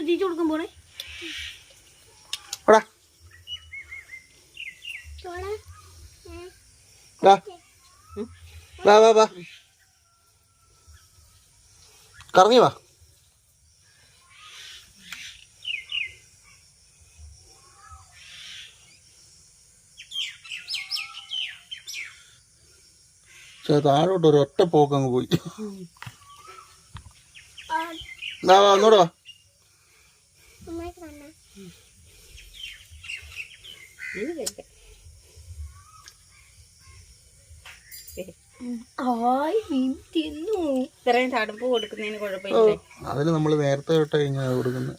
തീറ്റ കൊടുക്കാൻ പോണേ. കറങ്ങി വാ. താഴോട്ട് ഒരു ഒറ്റ പോക്കങ്ങ് പോയി. ഒന്നൂടെ വാ. ഇത്രയും തടുപ്പ് കൊടുക്കുന്നതിന് കുഴപ്പമില്ല. അതിന് നമ്മൾ നേരത്തെ തൊട്ട് കഴിഞ്ഞാൽ കൊടുക്കുന്നത്.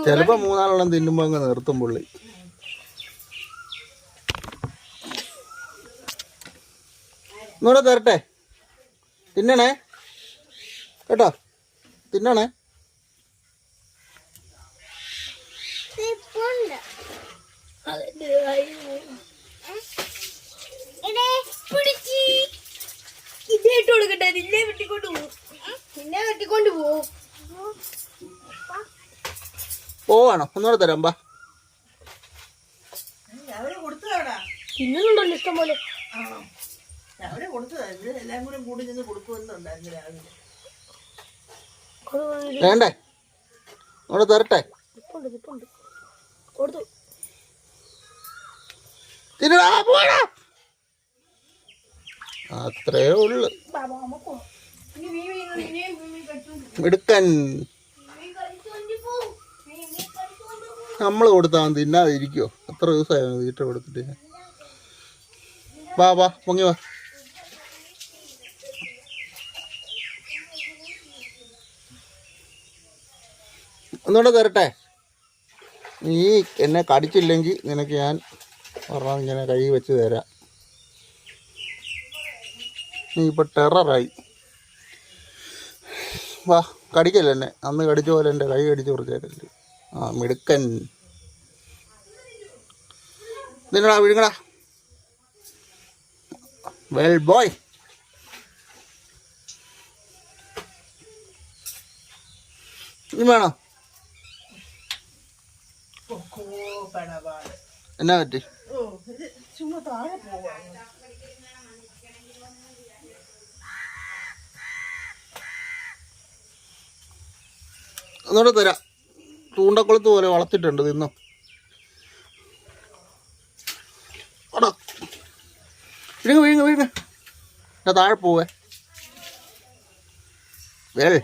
ചിലപ്പോ മൂന്നാലെണ്ണം തിന്നുമ്പോ അങ്ങ് നിർത്തും പുള്ളി. ഒന്നുകൂടെ തരട്ടെ? തിന്നണേ കേട്ടോ, തിന്നണേ. ഇതേട്ട് കൊടുക്കട്ടെ, നിന്നെ വെട്ടിക്കൊണ്ട് പോകും. നിന്നെ വെട്ടിക്കൊണ്ട് പോകും. പോവാണോ? ഒന്നുകൂടെ തരാം. ബാ. തിന്നുന്നുണ്ടല്ലോ ഇഷ്ടം പോലെ. വേണ്ടേ? അവിടെ തരട്ടെ? കൊടുത്തു. അത്രേ ഉള്ളു. എടുക്കാൻ നമ്മൾ കൊടുത്താൽ തിന്നാതിരിക്കോ? എത്ര ദിവസമായിരുന്നു തീറ്റ കൊടുത്തിട്ട്? വാ വാ, പൊങ്ങി വാ. ഒന്നുകൂടെ തരട്ടെ? നീ എന്നെ കടിച്ചില്ലെങ്കിൽ നിനക്ക് ഞാൻ പറഞ്ഞാൽ ഇങ്ങനെ കൈ വെച്ച് തരാം. നീ ഇപ്പം ടെററായി. വാ, കടിക്കല്ലേ എന്നെ. അന്ന് കടിച്ച പോലെ എൻ്റെ കൈ കടിച്ച് കുറച്ചേക്കല്ലേ. ആ മിടുക്കൻ. നിന്നടാ, വിഴുങ്ങടാ. Well boy. ഇനി വേണോ? എന്നാ പറ്റി? ഒന്നുകൂടെ തരാം. ചൂണ്ടക്കുളത്ത് പോലെ വളർത്തിട്ടുണ്ട്. തിന്നോ. വിഴുങ്ങ വിഴുങ്ങ വിഴുങ്ങ. ഞാൻ താഴെ പോവേ. വേൽ.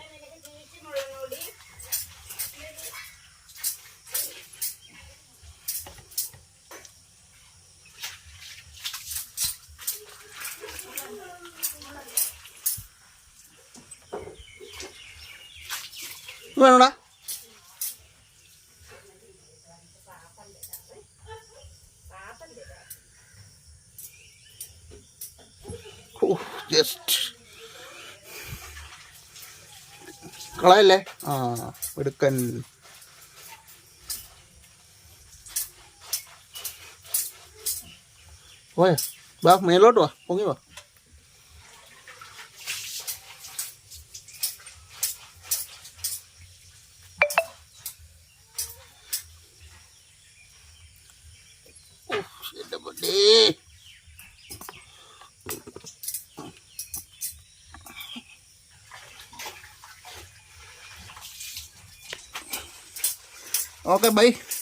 വേണോടാ? ജസ്റ്റ് കളയല്ലേ. ആ എടുക്കൻ. പോയ. വാ, മേലോട്ട് വാ, പൊങ്ങി വാ. Okay, bye.